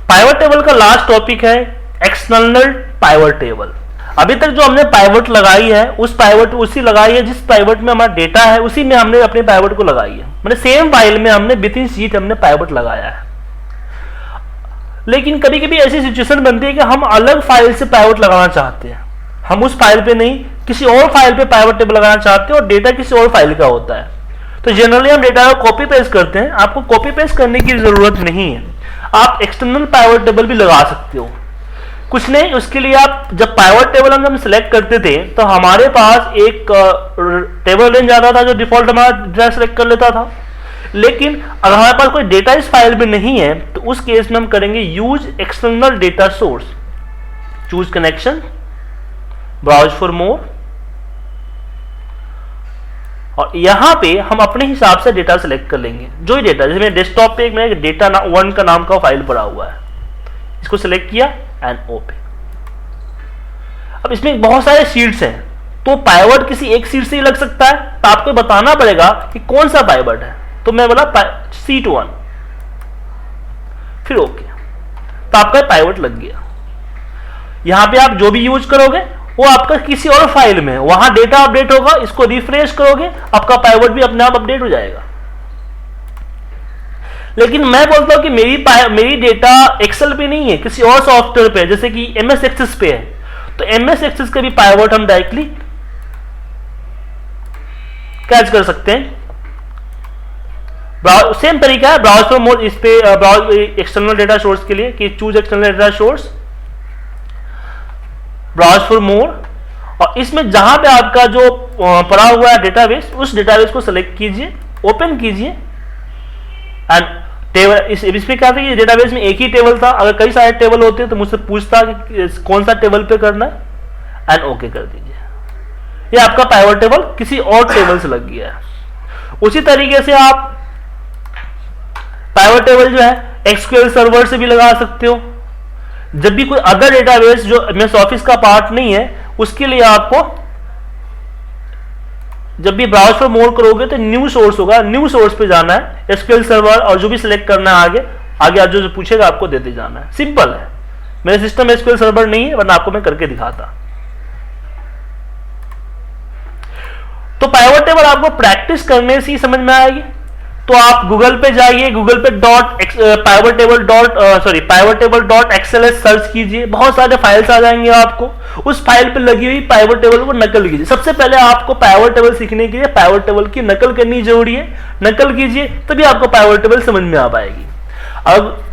Pivot table का last topic है external pivot table. अभी तक जो हमने पाइवट लगाई है उस पाइवट उसी लगाई है जिस पाइवट में हमारा डेटा है उसी में हमने अपने पाइवट को लगाई है, मतलब सेम फाइल में हमने विद इन शीट हमने पाइवट लगाया है। लेकिन कभी कभी ऐसी सिचुएशन बनती है कि हम अलग फाइल से पाइवट लगाना चाहते हैं, हम उस फाइल पे नहीं किसी और फाइल पे पाइवट टेबल लगाना चाहते हैं और डेटा किसी और फाइल का होता है। तो जनरली हम डेटा को कॉपी पेस्ट करते हैं, आपको कॉपी पेस्ट करने की जरूरत नहीं है, आप एक्सटर्नल पाइवट टेबल भी लगा सकते हो। कुछ नहीं, उसके लिए आप जब पाइवट टेबल हम सिलेक्ट करते थे तो हमारे पास एक टेबल रेंज आता था जो डिफॉल्ट हमारा डेटा सिलेक्ट कर लेता था। लेकिन अगर हमारे पास कोई डेटा इस फाइल में नहीं है तो उस केस में हम करेंगे use external data source, choose connection, browse for more, और यहां पे हम अपने हिसाब से डेटा सेलेक्ट कर लेंगे। जो ही डेटा, जैसे मेरे डेस्कटॉप पे एक मेरा डेटा 1 का नाम का फाइल पड़ा हुआ है, इसको सेलेक्ट किया एंड ओपन। अब इसमें बहुत सारे शीट्स हैं तो पाइवट किसी एक शीट से ही लग सकता है, तो आपको बताना पड़ेगा कि कौन सा पाइवट है। तो मैं बोला शीट 1, फिर ओके, तो आपका पाइवट लग गया। यहां पे आप जो भी यूज करोगे वो आपका किसी और फाइल में, वहां डेटा अपडेट होगा, इसको रिफ्रेश करोगे आपका पाइवट भी अपने आप अपडेट हो जाएगा। लेकिन मैं बोलता हूं कि मेरी डेटा एक्सेल पे नहीं है, किसी और सॉफ्टवेयर पे, जैसे कि एमएस एक्सेस पे है, तो एमएस एक्सेस का भी पाइवट हम डायरेक्टली कैच कर सकते हैं। सेम तरीका है ब्राउज फॉर मोर, इस पे ब्राउज एक्सटर्नल डेटा सोर्स के लिए कि choose external data source, browse for more, और इसमें जहां पे आपका जो पड़ा हुआ है डेटाबेस उस डेटाबेस को सेलेक्ट कीजिए, ओपन कीजिए एंड टेबल। इसमें क्या था कि डेटाबेस में एक ही टेबल था, अगर कई सारे टेबल होते तो मुझसे पूछता कि कौन सा टेबल पे करना है एंड ओके कर दीजिए। ये आपका पाइवट टेबल किसी और टेबल से लग गया है। उसी तरीके से आप पाइवट टेबल जो है एसक्यूएल सर्वर से भी लगा सकते हो। जब भी कोई अदर डेटाबेस जो एमएस ऑफिस का पार्ट नहीं है उसके लिए आपको जब भी ब्राउज फॉर मोर करोगे तो न्यू सोर्स होगा, न्यू सोर्स पे जाना है, एसक्यूएल सर्वर, और जो भी सिलेक्ट करना है आगे आप जो पूछेगा आपको देते जाना है। सिंपल है, मेरे सिस्टम में एसक्यूएल सर्वर नहीं है वरना आपको मैं करके दिखाता। तो पाइवट टेबल आपको प्रैक्टिस करने से ही समझ में आएगी। तो आप गूगल पे जाइए, गूगल पे pivot table dot XLS search कीजिए, बहुत सारे फाइल्स आ जाएंगे आपको। उस फाइल पे लगी हुई पाइवट टेबल को नकल कीजिए। सबसे पहले आपको पाइवट टेबल सीखने के लिए पाइवट टेबल की नकल करनी जरूरी है, नकल कीजिए तभी आपको पाइवट टेबल समझ में आ पाएगी। अब